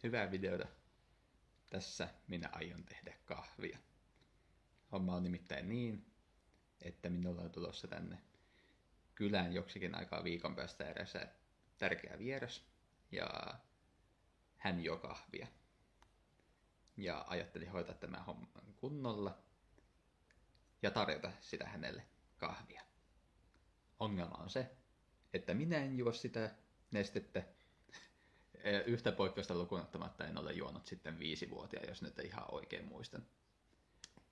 Hyvää videota. Tässä minä aion tehdä kahvia. Homma on nimittäin niin, että minulla on tulossa tänne kylään joksikin aikaa viikon päästä eräs tärkeä vieras. Ja hän juo kahvia. Ja ajattelin hoitaa tämän homman kunnolla ja tarjota sitä hänelle kahvia. Ongelma on se, että minä en juo sitä nestettä. Yhtä poikkeusta lukuun ottamatta en ole juonut sitten 5-vuotiaan, jos nyt ihan oikein muistan.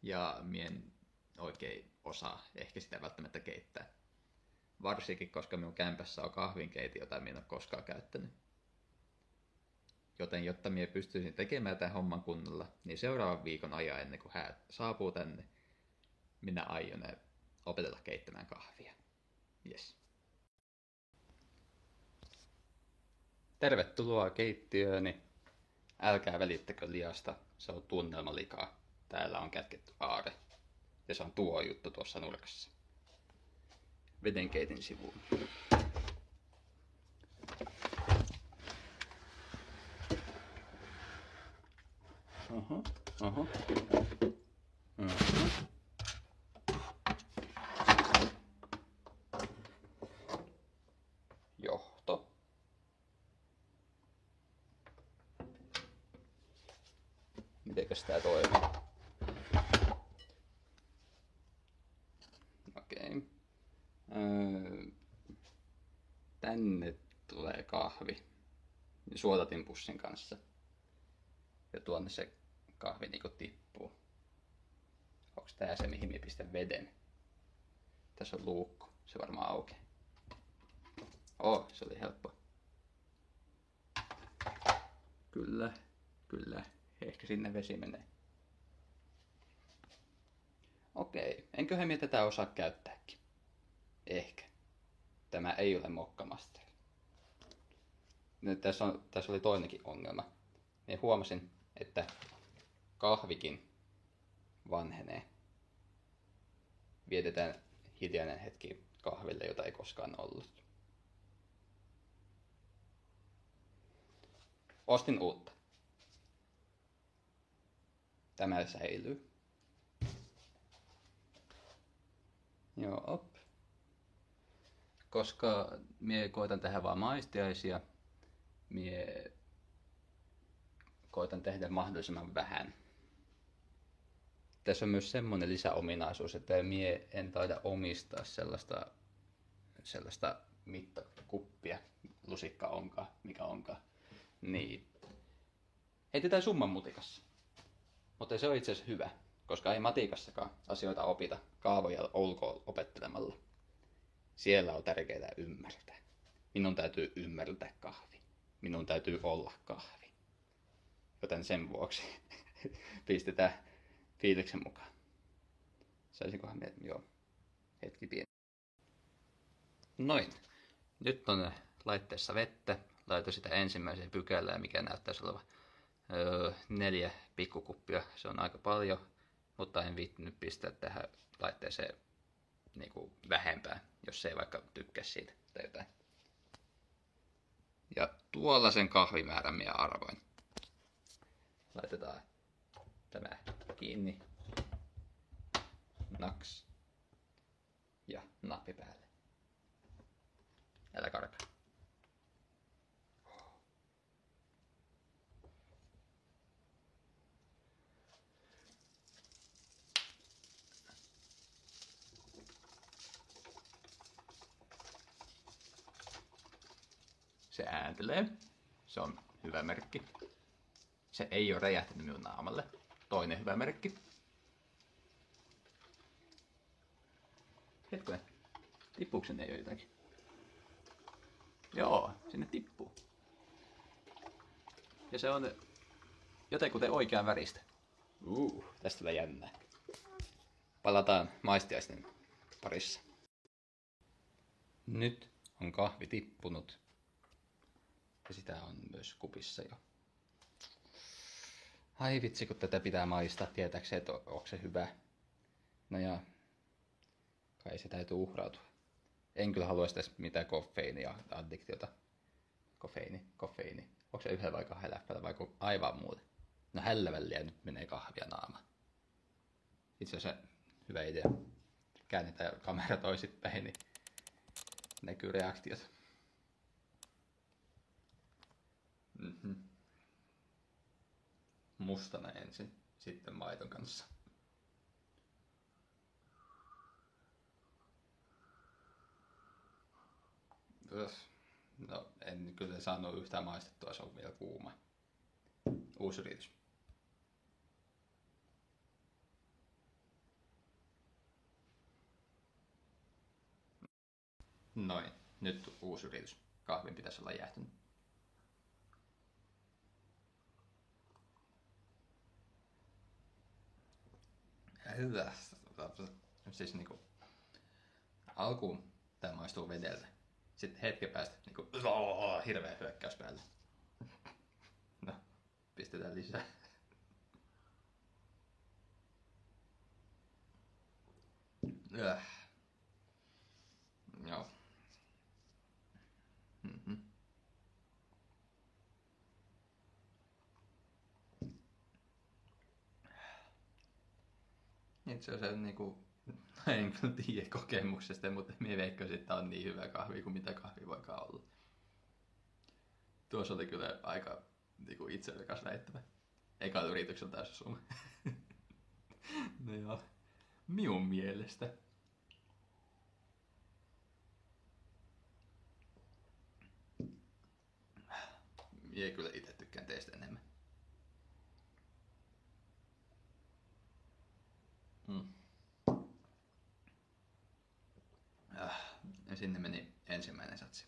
Ja minä en oikein osaa ehkä sitä välttämättä keittää. Varsinkin, koska minun kämpässä on kahvinkeiti, jota minä en ole koskaan käyttänyt. Joten jotta minä pystyisin tekemään tämän homman kunnolla, niin seuraavan viikon ajan ennen kuin hän saapuu tänne, minä aion opetella keittämään kahvia. Yes. Tervetuloa keittiööni. Älkää välittäkö liasta, se on tunnelmalikaa. Täällä on kätketty aare. Ja se on tuo juttu tuossa nurkassa. Vedenkeitin sivuun. Oho. Johto. Mitenkäs tää toimii? Okei. Tänne tulee kahvi suodatinpussin kanssa. Ja tuonne se kahvi niinku tippuu. Onks tää se, mihin mä pistän veden? Tässä on luukku. Se varmaan aukeaa. Se oli helppo. Kyllä. Ehkä sinne vesi menee. Okei. Enköhän minä tätä osaa käyttääkin? Ehkä. Tämä ei ole mokkamasteri. Tässä oli toinenkin ongelma. Minä huomasin, että kahvikin vanhenee. Vietetään hiljainen hetki kahville, jota ei koskaan ollut. Ostin uutta. Tämä säilyy. Joo. Koska mie koitan tehdä vaan maistiaisia, mie koitan tehdä mahdollisimman vähän. Tässä on myös semmoinen lisäominaisuus, että mie en taida omistaa sellaista mittakuppia, lusikka onkaan, mikä onkaan. Niin. Heitetään summan mutikassa. Mutta se on itse asiassa hyvä, koska ei matikassakaan asioita opita kaavoja olkoon opettelemalla. Siellä on tärkeää ymmärtää. Minun täytyy ymmärtää kahvi. Minun täytyy olla kahvi. Joten sen vuoksi pistetään fiiliksen mukaan. Saisinkohan me... Joo. Hetki pieni. Noin. Nyt on laitteessa vettä. Laitoin sitä ensimmäiseen pykälään, mikä näyttäisi olevan 4 pikkukuppia. Se on aika paljon, mutta en viittinyt pistää tähän laitteeseen niinku vähempää, jos ei vaikka tykkää siitä tai jotain. Ja tuollaisen kahvimäärän minä arvoin. Laitetaan tämä kiinni. Naks. Ja nappi päälle. Älä karkaa. Se ääntelee. Se on hyvä merkki. Se ei ole räjähtänyt minun naamalle. Toinen hyvä merkki. Hetkonen. Tippuuko sinne jo jotakin? Joo, sinne tippuu. Ja se on jotenkuten oikean väristä. Tästä tulee jännää. Palataan maistiaisten parissa. Nyt on kahvi tippunut. Ja sitä on myös kupissa jo. Ai vitsi, kun tätä pitää maistaa tietääkseen, että onko se hyvä. No ja kai se täytyy uhrautua. En kyllä haluaisi tässä mitään koffeiinia, addiktiota. Kofeiini. Onko se yhden vai kahden läppällä vai aivan muuta? No hällävälliä nyt menee kahvia naamaan. Itse asiassa hyvä idea. Käännetään kamera toisinpäin, niin näkyy reaktiot. Mustana ensin, sitten maiton kanssa. No, en kyllä saanut yhtään maistettua, se on vielä kuuma. Uusi yritys. Noin, nyt uusi yritys. Kahvin pitäisi olla jäähtynyt. Hyvä. Siis niinku alkuun tää maistuu vedelle. Sitten hetken päästä niinku hirveä hyökkäys päälle. No, pistetään lisää. Joo. Itse asiassa niinku, en kyllä tiedä kokemuksesta, mutta minä veikkasin, että on niin hyvä kahvi kuin mitä kahvi voikaan olla. Tuossa oli kyllä aika niinku itsekäs väittämä. Eka yrityksellä täysin summa. No joo, minun mielestä. Minä kyllä itse tykkään teistä enemmän. Ja sinne meni ensimmäinen satsi.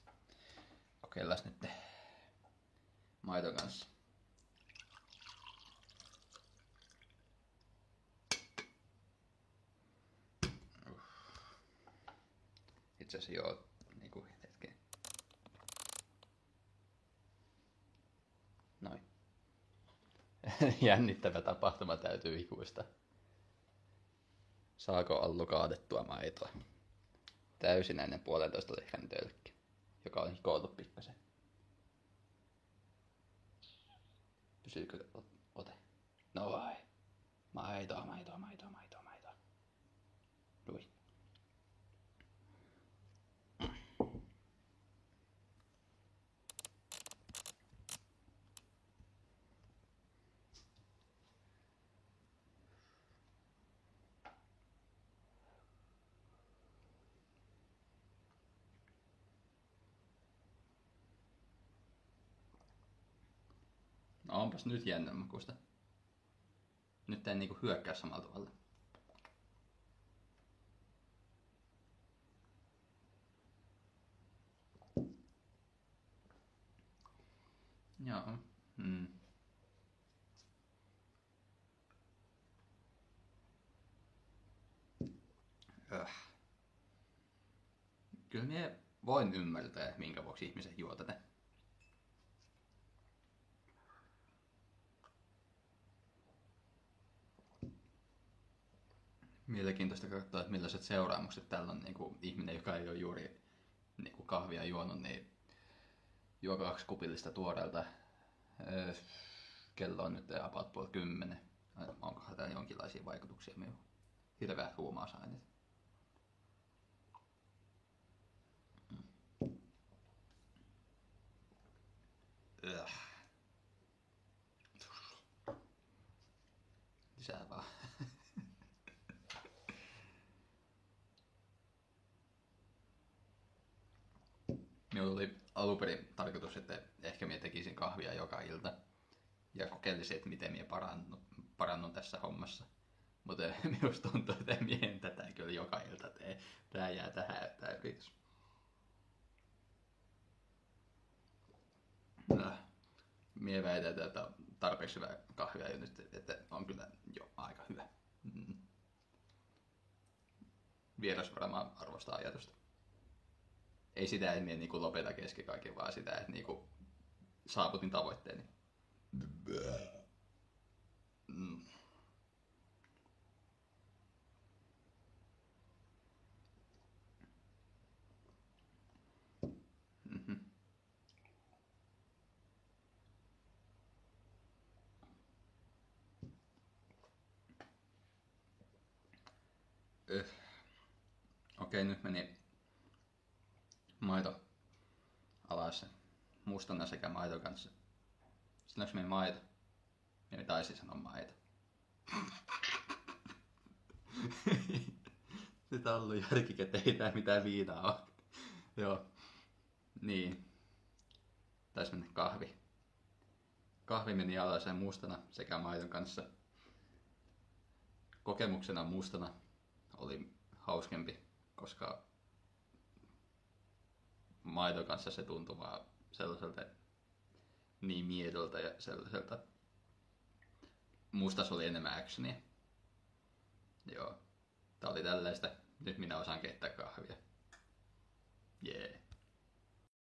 Kokeillaan nyt maiton kanssa. Itse asiassa joo, niinku hetken. Noin. Jännittävä tapahtuma täytyy ikuista. Saako Allu kaadettua maitoa? Täysinäinen 1,5 litran tölkki, joka on hikoillut pikkasen. Pysyykö ote? No vai. Maitoa. Lui. No onpas nyt jännän makuista. Nyt en niinku hyökkää samalla tavalla. Joo. Kyllä minä voin ymmärtää, minkä vuoksi ihmiset juo tätä. Mielenkiintoista katsoa, että millaiset seuraamukset tällä on niinku ihminen, joka ei ole juuri niinku kahvia juonut, niin juo 2 kupillista tuoreelta. Kello on nyt about 9:30. Onkohan täällä jonkinlaisia vaikutuksia minuun? Hirveät huumausaineet. Lisää vaan. Minulla oli alunperin tarkoitus, että ehkä minä tekisin kahvia joka ilta ja kokeilisin, että miten minä parannun tässä hommassa. Mutta minusta tuntuu, että minä en tätä kyllä joka ilta tee. Tää jää tähän, tää yritys. Minä väitän, että on tarpeeksi hyvää kahvia jo nyt, että on kyllä jo aika hyvä. Vieras varmaan arvostaa ajatusta. Ei sitä, että minä niinku lopeta kesken kaiken, vaan sitä, että niinku saavutin tavoitteeni. Okei, nyt meni maito alas mustana sekä maito kanssa. Sanoinko meni maito? Minä taisin sanoa maito. Nyt on ollut järkikä, ei tää mitään viinaa ole. Joo. Niin. Taisi mennä kahvi. Kahvi meni alas mustana sekä maidon kanssa. Kokemuksena mustana oli hauskempi, koska maidon kanssa se tuntui vaan sellaiselta niin miedolta ja sellaiselta. Mustas oli enemmän actionia. Joo. Tää oli tällaista. Nyt minä osaan keittää kahvia. Jee. Yeah.